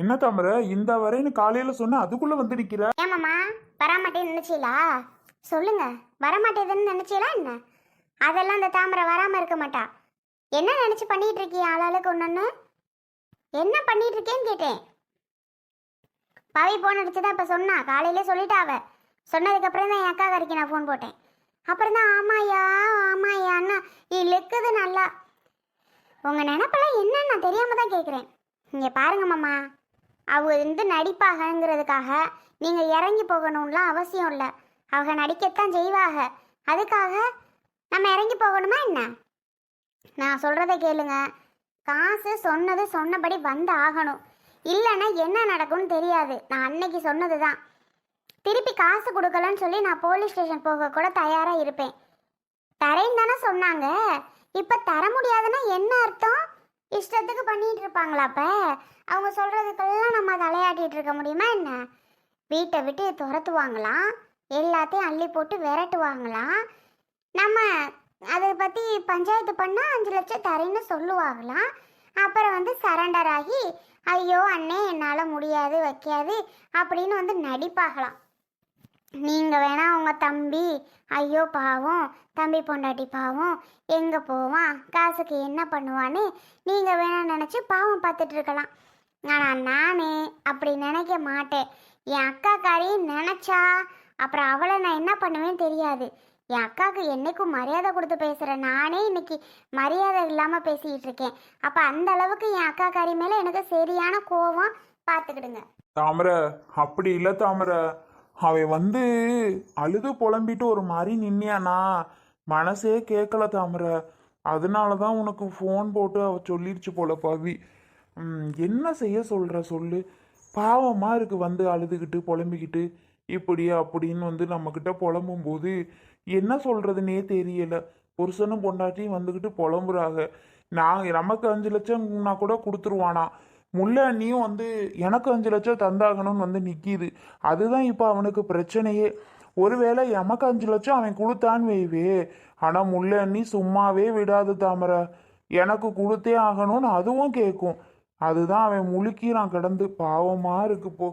என்ன தாமரை இந்த வரேன்னு காலையில சொன்ன அதுக்குள்ள வந்து நிக்கிற? ஏமாம்மா வரமாட்டேன்னு நினைச்சீங்களா? சொல்லுங்க, வரமாட்டேதுன்னு நினைச்சீங்களா என்ன? அதெல்லாம் அந்த தாமரை வராம இருக்க மாட்டா. என்ன நினைச்சு பண்ணிட்டு இருக்கீங்க? ஆளாளுக்கு ஒன்னொன்னு என்ன பண்ணிட்டு இருக்கேன்னு கேட்டேன். பவி போன் அடிச்சுதான் இப்ப சொன்னா, காலையிலே சொல்லிட்டா அவ. சொன்னதுக்கு அப்புறம் தான் என் அக்கா கறிக்கு நான் ஃபோன் போட்டேன். அப்புறம் தான் ஆமாயா ஆமாயான்னா இழுக்குது நல்லா. உங்க நினப்பெல்லாம் என்னன்னு நான் தெரியாம தான் கேட்குறேன். இங்க பாருங்க மாமா, அவங்க வந்து நடிப்பாகங்கிறதுக்காக நீங்க இறங்கி போகணும்லாம் அவசியம் இல்லை. அவங்க நடிக்கத்தான் செய்வாக. அதுக்காக நம்ம இறங்கி போகணுமா என்ன? நான் சொல்றதை கேளுங்க. காசு சொன்னது சொன்னபடி வந்து ஆகணும். இல்லைன்னா என்ன நடக்கும்னு தெரியாது. நான் அன்னைக்கு சொன்னது தான். திருப்பி காசு கொடுக்கலன்னு சொல்லி நான் போலீஸ் ஸ்டேஷன் போக கூட தயாரா இருப்பேன். தரேன்னு தானே சொன்னாங்க. இப்ப தர முடியாதுன்னா என்ன அர்த்தம்? இஷ்டத்துக்கு பண்ணிட்டு இருப்பாங்களா? அப்ப அவங்க சொல்றதுக்கெல்லாம் நம்ம தலையாட்டிட்டு இருக்க முடியுமா என்ன? வீட்டை விட்டு துரத்துவாங்களாம், எல்லாத்தையும் அள்ளி போட்டு விரட்டுவாங்களாம். நம்ம அதை பற்றி பஞ்சாயத்து பண்ணால் 5 லட்சம் தரேன்னு சொல்லுவாங்களாம். அப்புறம் வந்து சரண்டர் ஆகி ஐயோ அண்ணே என்னால் முடியாது வைக்காது அப்படின்னு வந்து நடிப்பாகலாம். நீங்கள் வேணா உங்கள் தம்பி ஐயோ பாவம், தம்பி பொண்டாட்டி பாவம், எங்கே போவான், காசுக்கு என்ன பண்ணுவான்னு நீங்கள் வேணா நினச்சி பாவம் பார்த்துட்டு இருக்கலாம். ஆனால் நான் அப்படி நினைக்க மாட்டேன். என் அக்காக்காரையும் நினச்சா அப்புறம் அவளை நான் என்ன பண்ணுவேன்னு தெரியாது. என் அக்காவுக்கு என்னைக்கும் மரியாதை கொடுத்து பேசுகிறேன். நானே இன்னைக்கு மரியாதை இல்லாமல் பேசிக்கிட்டு இருக்கேன். அப்போ அந்த அளவுக்கு என் அக்காக்காரி மேலே எனக்கு சரியான கோபம். பார்த்துக்கிடுங்க. தாமரை அப்படி இல்லை தாமரை, அவன் வந்து அழுது புலம்பிட்டு ஒரு மாதிரி நின்னியானா மனசே கேட்கல தாமரை. அதனால தான் உனக்கு ஃபோன் போட்டு அவ சொல்லிடுச்சு போல பவி. என்ன செய்ய சொல்ற சொல்லு. பாவமா இருக்கு வந்து அழுதுகிட்டு புலம்பிக்கிட்டு இப்படி அப்படின்னு வந்து நம்மக்கிட்ட புலம்பும் போது என்ன சொல்றதுன்னே தெரியல. புருஷனும் பொண்டாட்டியும் வந்துக்கிட்டு புலம்புறாங்க. நமக்கு 5 லட்சம்னா கூட கொடுத்துருவானா. முல்லை அண்ணியும் வந்து எனக்கு 5 லட்சம் தந்தாகணும்னு வந்து நிற்கிது. அதுதான் இப்போ அவனுக்கு பிரச்சனையே. ஒருவேளை எமக்கு 5 லட்சம் அவன் கொடுத்தான்னு வைவே, ஆனால் முல்லை அண்ணி சும்மாவே விடாது தாமரை. எனக்கு கொடுத்தே ஆகணும்னு அதுவும் கேட்கும். அதுதான் அவன் முழுக்கிறான் கிடந்து. பாவமா இருக்கு போ.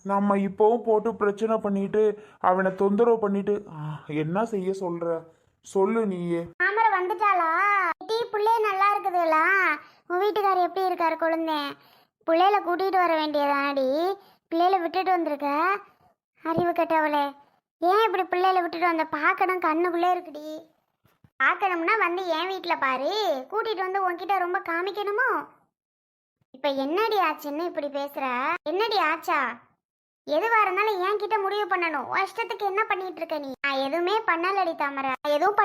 நம்ம இப்போவும் போட்டு பிரச்சனை பண்ணிட்டு அவனை தொந்தரவு பண்ணிட்டு என்ன செய்ய சொல்ற சொல்லு நீயே. தாமரை வந்துட்டாளா? டீ பிள்ளை நல்லா இருக்குதுங்களா? உன் வீட்டுக்காரர் எப்படி இருக்காரு? குழந்தை பிள்ளையில கூட்டிகிட்டு வர வேண்டியதானடி. பிள்ளையில விட்டுட்டு வந்திருக்க. அறிவு கட்டவளே, ஏன் இப்படி பிள்ளையில விட்டுட்டு வந்த? பார்க்கணும், கண்ணுக்குள்ளே இருக்குடி. பார்க்கணும்னா வந்து என் வீட்டில் பாரு. கூட்டிகிட்டு வந்து உன்கிட்ட ரொம்ப காமிக்கணுமோ? இப்போ என்னடி ஆச்சுன்னு இப்படி பேசுகிற? என்னடி ஆச்சா? எதுவாக இருந்தாலும் என்கிட்ட முடிவு பண்ணணும். இஷ்டத்துக்கு என்ன பண்ணிட்டு இருக்க நீ? நான் எதுவுமே பண்ணலடி தாமரை. நான் எதுவும்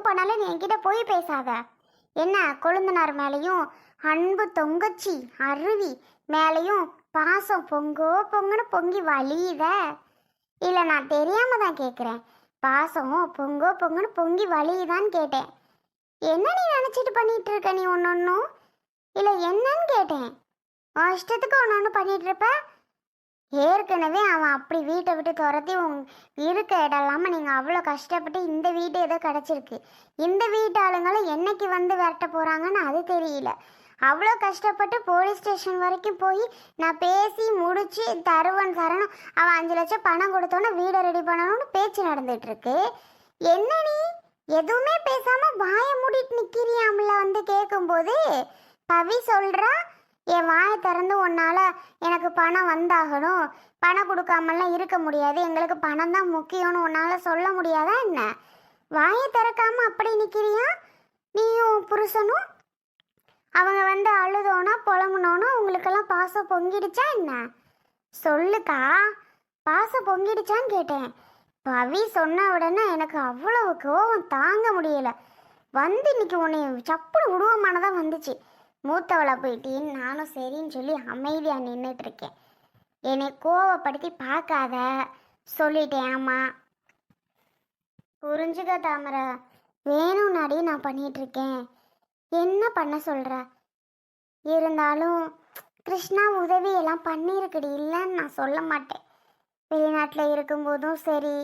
பண்ணலை நீ என்கிட்ட போய் பேசாத. என்ன கொழுந்தனார் மேலேயும் அன்பு தொங்கச்சி அருவி மேலேயும் பாசம் பொங்குன்னு பொங்கி வலியுத? இல்லை நான் தெரியாம தான் கேட்குறேன். பாசம் பொங்குன்னு பொங்கி வலியுதான்னு கேட்டேன். என்ன நீ நினச்சிட்டு பண்ணிட்டு இருக்க நீ? ஒன்னொன்னும் இல்லை என்னன்னு கேட்டேன். இஷ்டத்துக்கு ஒன்று பண்ணிட்டு இருப்ப. ஏற்கனவே அவன் அப்படி வீட்டை விட்டு துரத்தி இருக்க இடம் இல்லாமல் நீங்கள் அவ்வளோ கஷ்டப்பட்டு இந்த வீடு ஏதோ கிடச்சிருக்கு. இந்த வீட்டு ஆளுங்களும் என்னைக்கு வந்து விரட்ட போகிறாங்கன்னு அது தெரியல. அவ்வளோ கஷ்டப்பட்டு போலீஸ் ஸ்டேஷன் வரைக்கும் போய் நான் பேசி முடிச்சு தருவன் தரணும். அவன் 5 லட்சம் பணம் கொடுத்தோன்னே வீடை ரெடி பண்ணணும்னு பேச்சு நடந்துட்டு இருக்கு. என்ன நீ எதுவுமே பேசாமல் வாயை மூடிட்டு நிற்கிறியாம்ல? வந்து கேட்கும்போது பவி சொல்கிறா, என் வாயை திறந்து உன்னால எனக்கு பணம் வந்தாகணும், பணம் கொடுக்காமலாம் இருக்க முடியாது, எங்களுக்கு பணம் தான் முக்கியம்னு உன்னால சொல்ல முடியாதா என்ன? வாயை திறக்காம அப்படி நிற்கிறியா நீயும் புருஷனும்? அவங்க வந்து அழுதோனா புலம்புனோனா உங்களுக்கெல்லாம் பாசம் பொங்கிடுச்சா என்ன? சொல்லுக்கா, பாசம் பொங்கிடுச்சான்னு கேட்டேன். பவி சொன்ன உடனே எனக்கு அவ்வளவு கோபம் தாங்க முடியல. வந்து இன்னைக்கு உன்னை சப்புடு உருவமானதான் வந்துச்சு. மூத்தவளை போயிட்டேன்னு நானும் சரின்னு சொல்லி அமைதியாக நின்றுட்டு இருக்கேன். என்னை கோவப்படுத்தி பார்க்காத சொல்லிட்டேன். ஆமாம் புரிஞ்சுக்க தாமரை, வேணும்னாடி நான் பண்ணிகிட்ருக்கேன். என்ன பண்ண சொல்கிற? இருந்தாலும் கிருஷ்ணா உதவியெல்லாம் பண்ணியிருக்குடி, இல்லைன்னு நான் சொல்ல மாட்டேன். வெளிநாட்டில் இருக்கும்போதும் சரி,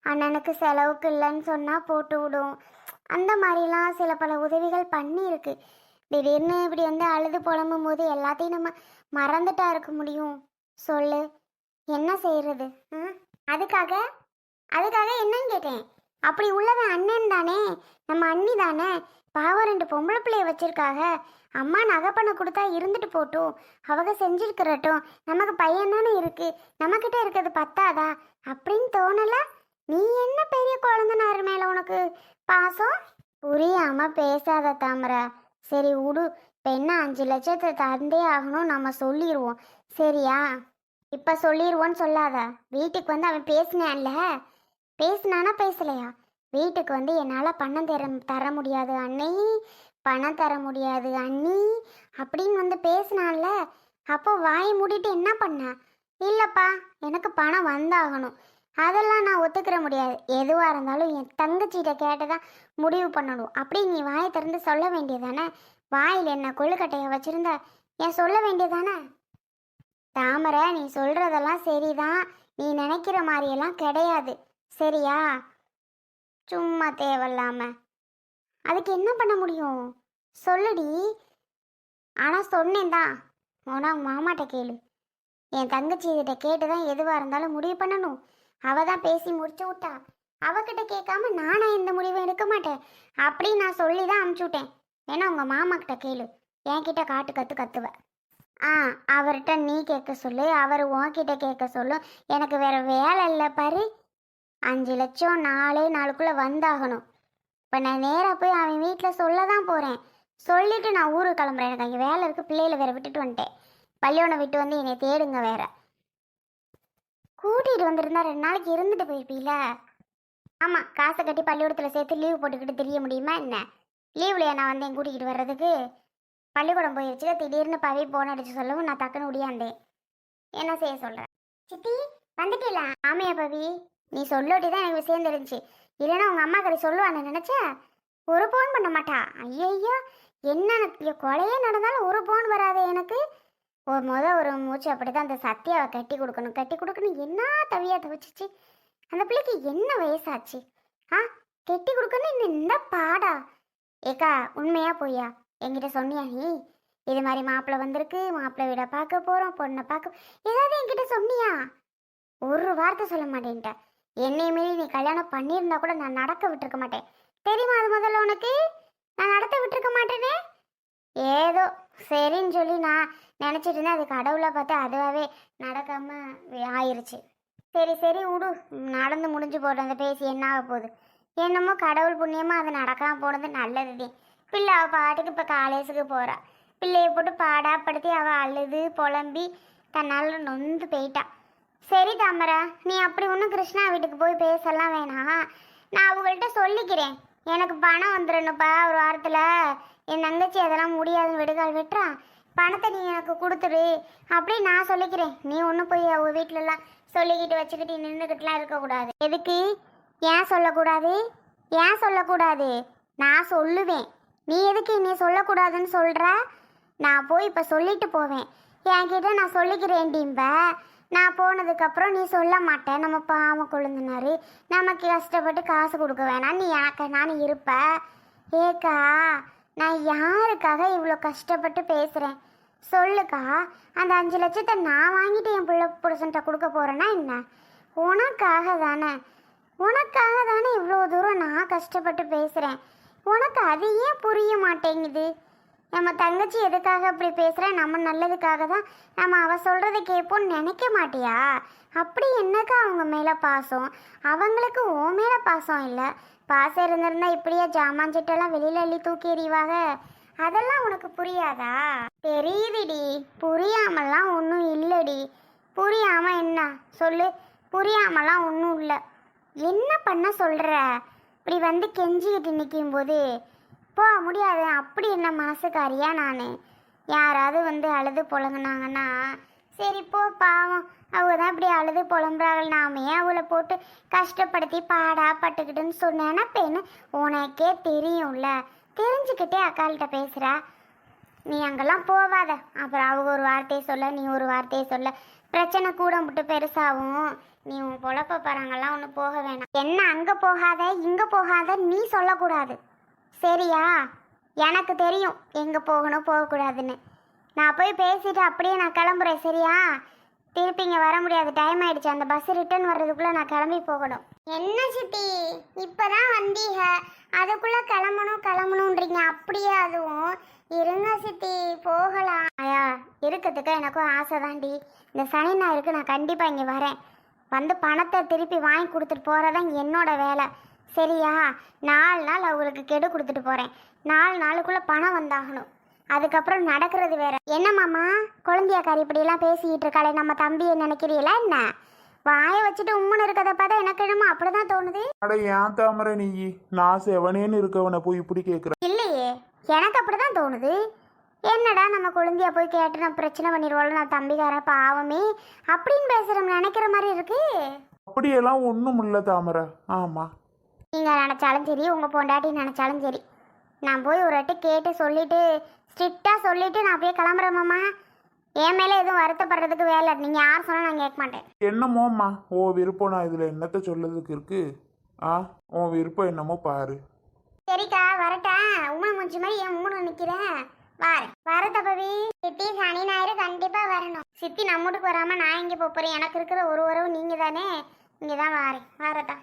அண்ணனுக்கு செலவுக்கு இல்லைன்னு சொன்னால் போட்டு விடும். அந்த மாதிரிலாம் சில பல உதவிகள் பண்ணியிருக்கு. திடீர்னு இப்படி வந்து அழுது புலம்பும் போது எல்லாத்தையும் நம்ம மறந்துட்டா இருக்க முடியும்? சொல்லு, என்ன செய்யறது? அதுக்காக அதுக்காக என்னன்னு கேட்டேன். அப்படி உள்ளவன் அண்ணன் தானே, நம்ம அண்ணி தானே. பாவம் 2 பொம்பளை பிள்ளைய வச்சிருக்காக. அம்மா நகை பண்ண கொடுத்தா இருந்துட்டு போட்டும், அவங்க செஞ்சிருக்கிறட்டும், நமக்கு பையன் தானே இருக்கு, நம்மக்கிட்ட இருக்கிறது பத்தாதா அப்படின்னு தோணல? நீ என்ன பெரிய குழந்தனார் மேல உனக்கு பாசம்? புரியாம பேசாத தாமரை. சரி விடு, இப்போ என்ன 5 லட்சத்தை தந்தே ஆகணும், நம்ம சொல்லிடுவோம் சரியா? இப்போ சொல்லிடுவோன்னு சொல்லாத. வீட்டுக்கு வந்து அவன் பேசினான்ல, பேசினானா பேசலையா? வீட்டுக்கு வந்து என்னால் பணம் தர முடியாது அண்ணி, பணம் தர முடியாது அண்ணி அப்படின்னு வந்து பேசினான்ல, அப்போ வாயை மூடிட்டு என்ன பண்ண? இல்லைப்பா எனக்கு பணம் வந்தாகணும், அதெல்லாம் நான் ஒத்துக்கிற முடியாது, எதுவாக இருந்தாலும் என் தங்கச்சிகிட்ட கேட்டு தான் முடிவு பண்ணணும் அப்படி நீ வாயை திறந்து சொல்ல வேண்டியதானே? வாயில் என்ன கொழுக்கட்டையை வச்சுருந்தா ஏன் சொல்ல வேண்டியதானே? தாமரை, நீ சொல்கிறதெல்லாம் சரிதான், நீ நினைக்கிற மாதிரியெல்லாம் கிடையாது சரியா? சும்மா தேவையில்லாம அதுக்கு என்ன பண்ண முடியும் சொல்லுடி. ஆனால் சொன்னேன் தான், உங்க மாமாட்ட கேளு. என் தங்கச்சிகிட்ட கேட்டு தான் எதுவாக இருந்தாலும் முடிவு பண்ணணும். அவள் தான் பேசி முடிச்சு விட்டா, அவகிட்ட கேட்காம நானா எந்த முடிவும் எடுக்க மாட்டேன் அப்படி நான் சொல்லி தான் அனுப்பிச்சி விட்டேன். ஏன்னா உங்கள் மாமா கிட்ட கேளு, என்கிட்ட காட்டு கத்துவ. அவர்கிட்ட நீ கேட்க சொல்லு, அவர் உன்கிட்ட கேட்க சொல்லு, எனக்கு வேற வேலை இல்லை பாரு. 5 லட்சம் 4 நாளுக்குள்ளே வந்தாகணும். இப்போ நான் நேராக போய் அவன் வீட்டில் சொல்ல தான் போகிறேன். சொல்லிவிட்டு நான் ஊருக்கு கிளம்புறேன், எனக்கு அங்கே வேலை இருக்குது, பிள்ளைகளை வேற விட்டுட்டு வந்துட்டேன். பள்ளியோனை விட்டு வந்து என்னை தேடுங்க வேற. கூட்டிகிட்டு வந்திருந்தா 2 நாளைக்கு இருந்துட்டு போயிருப்பீல. ஆமாம், காசை கட்டி பள்ளிக்கூடத்தில் சேர்த்து லீவு போட்டுக்கிட்டு தெரிய முடியுமா என்ன? லீவ்லையா நான் வந்தேன் கூட்டிகிட்டு வர்றதுக்கு? பள்ளிக்கூடம் போயிடுச்சு, திடீர்னு பவி போன் அடிச்சு சொல்லவும் நான் டக்குன்னு முடியாந்தேன். என்ன செய்ய சொல்கிறேன்? சித்தி வந்துட்டீங்களா? ஆமையா பவி, நீ சொல்லோட்டி தான் எனக்கு விஷயம் தெரிஞ்சு, இல்லைன்னா உங்கள் அம்மா கறி சொல்லுவான்னு நினச்சா ஒரு ஃபோன் பண்ண மாட்டா. ஐயோ என்ன கொலையே நடந்தாலும் ஒரு ஃபோன் வராது எனக்கு. ஒரு மூச்சு அப்படி தான் அந்த சத்தியாவை கட்டி கொடுக்கணும் என்ன தவியா தவிச்சிச்சு. அந்த பிள்ளைக்கு என்ன வயசாச்சு? கட்டி கொடுக்கணும் இந்த பாடா. ஏக்கா உண்மையா போயா என்கிட்ட சொன்னியா நீ? இது மாதிரி மாப்பிள்ளை வந்திருக்கு, மாப்பிள்ளை வீட பார்க்க போகிறோம், பொண்ணை பார்க்க, ஏதாவது என்கிட்ட சொன்னியா? ஒரு வார்த்தை சொல்ல மாட்டேன்ட்ட. என்னை மீறி நீ கல்யாணம் பண்ணியிருந்தா கூட நான் நடக்க விட்டுருக்க மாட்டேன் தெரியுமா? அது முதல்ல உனக்கு நான் நடத்த விட்டுருக்க மாட்டேனே. ஏதோ சரின்னு சொல்லி நான் நினச்சிட்டு இருந்தேன், அது கடவுளை பார்த்து அதுவாகவே நடக்காமல் ஆயிடுச்சு. சரி விடு, நடந்து முடிஞ்சு போட்டு அந்த பேசி என்ன ஆக போகுது? என்னமோ கடவுள் புண்ணியமாக அது நடக்காமல் போனது நல்லது. பிள்ளை அவள் பாட்டுக்கு இப்போ காலேஜுக்கு போகிறா, பிள்ளையை போட்டு பாடாப்படுத்தி அவள் அழுது புலம்பி தன்னால் நொந்து போயிட்டா. சரி தாமரை, நீ அப்படி ஒன்றும் கிருஷ்ணா வீட்டுக்கு போய் பேசலாம் வேணாம், நான் அவங்கள்ட்ட சொல்லிக்கிறேன். எனக்கு பணம் வந்துடணுப்பா ஒரு வாரத்தில், என் தங்கச்சி அதெல்லாம் முடியாதுன்னு விடுகால் விட்டுறான், பணத்தை நீ எனக்கு கொடுத்துரு அப்படி நான் சொல்லிக்கிறேன். நீ ஒன்றும் போய் அவங்க வீட்டிலலாம் சொல்லிக்கிட்டு வச்சுக்கிட்டு நின்றுக்கிட்டுலாம் இருக்கக்கூடாது. எதுக்கு? ஏன் சொல்லக்கூடாது? நான் சொல்லுவேன், நீ எதுக்கு என்னை சொல்லக்கூடாதுன்னு சொல்கிற? நான் போய் இப்போ சொல்லிட்டு போவேன், என்கிட்ட நான் சொல்லிக்கிறேன்டிம்ப. நான் போனதுக்கப்புறம் நீ சொல்ல மாட்டேன், நம்ம பாவம் கொழுந்தினாரு, நமக்கு கஷ்டப்பட்டு காசு கொடுக்க வேணாம், நீ எனக்கு நான் இருப்ப. ஏக்கா, நான் யாருக்காக இவ்வளோ கஷ்டப்பட்டு பேசுகிறேன் சொல்லுக்கா? அந்த 5 லட்சத்தை நான் வாங்கிட்டு என் பிள்ளை புருஷன்ட்ட கொடுக்க போகிறேன்னா என்ன? உனக்காக தானே இவ்வளோ தூரம் நான் கஷ்டப்பட்டு பேசுகிறேன். உனக்கு அது ஏன் புரிய மாட்டேங்குது? நம்ம தங்கச்சி எதுக்காக அப்படி பேசுகிற? நம்ம நல்லதுக்காக தான், நம்ம அவள் சொல்கிறத கேட்போன்னு நினைக்க மாட்டியா? அப்படி என்னக்கா அவங்க மேலே பாசம்? அவங்களுக்கு ஓ மேலே பாசம் இல்லை. பாசம் இருந்திருந்தா இப்படியே ஜாமான்சிட்டெல்லாம் வெளியில் அள்ளி தூக்கி எறிவாங்க. அதெல்லாம் உனக்கு புரியாதா? தெரியுதுடி, புரியாமலாம் ஒன்றும் இல்லைடி. புரியாமல் என்ன சொல்லு? புரியாமலாம் ஒன்றும் இல்லை. என்ன பண்ண சொல்கிற? இப்படி வந்து கெஞ்சிக்கிட்டு நிற்கும்போது போ முடியாது. அப்படி என்ன மனசுக்காரியா நான்? யாராவது வந்து அழுது புலங்குனாங்கன்னா சரி போ, பாவம் அவங்க தான் இப்படி அழுது புலம்புறாள், நாமே அவளை போட்டு கஷ்டப்படுத்தி பாடா பட்டுக்கிட்டுன்னு சொன்னேன்னா பெண்ணு உனக்கே தெரியும்ல, தெரிஞ்சுக்கிட்டே அக்காள்கிட்ட பேசுகிறா. நீ அங்கெல்லாம் போவாத, அப்புறம் அவங்க ஒரு வார்த்தையை சொல்ல, நீ ஒரு வார்த்தையை சொல்ல, பிரச்சனை கூட முட்டு பெருசாகும். நீ உன் பொழப்ப பாருங்கெல்லாம் ஒன்று போக வேணாம். என்ன அங்கே போகாத இங்கே போகாத நீ சொல்லக்கூடாது சரியா? எனக்கு தெரியும் எங்கே போகணும் போகக்கூடாதுன்னு. நான் போய் பேசிட்டு அப்படியே நான் கிளம்புறேன், சரியா? திருப்பி இங்கே வர முடியாது, டைம் ஆயிடுச்சு. அந்த பஸ் ரிட்டர்ன் வர்றதுக்குள்ளே நான் கிளம்பி போகணும். என்ன சித்தி இப்போதான் வந்தீங்க, அதுக்குள்ளே கிளம்பணுன்றீங்க? அப்படியே அதுவும் இருங்க சித்தி, போகலாம். ஐயா இருக்கிறதுக்கு எனக்கும் ஆசை தாண்டி. இந்த சனி ஞாயிறுக்கு நான் கண்டிப்பாக இங்கே வரேன். வந்து பணத்தை திருப்பி வாங்கி கொடுத்துட்டு போகிறதான் என்னோட வேலை, சரியா? 4 நாள் அவங்களுக்கு கெடு கொடுத்துட்டு போகிறேன். 4 நாளுக்குள்ளே பணம் வந்தாகணும். அதுக்கப்புறம் நடக்கிறது வேற. என்ன மாமா குழந்தையாக்காரி இப்படியெல்லாம் பேசிக்கிட்டு இருக்காளே, நம்ம தம்பியை நினைக்கிறீங்களா என்ன? வாயை வச்சுட்டு உம்முன்னு இருக்கதை பார்த்தா எனக்கு என்னமோ அப்படிதான் தோணுது. அட ஏன் தாமரை நீ, நான் செவனேன்னு இருக்கவனை போய் இப்படி கேட்குற? இல்லையே, எனக்கு அப்படிதான் தோணுது. என்னடா நம்ம குழந்தையா போய் கேட்டு நான் பிரச்சனை பண்ணிடுவோம், நான் தம்பிக்கார பாவமே அப்படின்னு பேசுகிறோம் நினைக்கிற மாதிரி இருக்கு. அப்படியெல்லாம் ஒன்றும் இல்லை தாமரை. ஆமாம், நீங்கள் நினச்சாலும் சரி, உங்கள் பொண்டாட்டி நினச்சாலும் சரி, நான் போய் ஒரு வாட்டி கேட்டு சொல்லிவிட்டு ஸ்ட்ரிக்டாக சொல்லிவிட்டு நான் அப்படியே கிளம்புறேம்மா. என் மேலே எதுவும் வருத்தப்படுறதுக்கு வேலை. நீங்கள் யார் சொன்னால் நான் கேட்க மாட்டேன். என்னமோம்மா ஓ விருப்பம், நான் இதில் என்னத்த சொல்லதுக்கு இருக்கு? உன் விருப்பம் என்னமோ பாரு. சரிக்கா வரட்டா? உங்களை முடிஞ்ச மாதிரி என் மூணு நிற்கிறேன். வர தப்பவி. சித்தி சனி ஞாயிறு கண்டிப்பாக வரணும். சித்தி நம்ம வீட்டுக்கு வராமல் நான் எங்கே போகிறேன்? எனக்கு இருக்கிற ஒரு உறவு நீங்கள் தானே. இங்கே தான் வரேன். வரட்டா?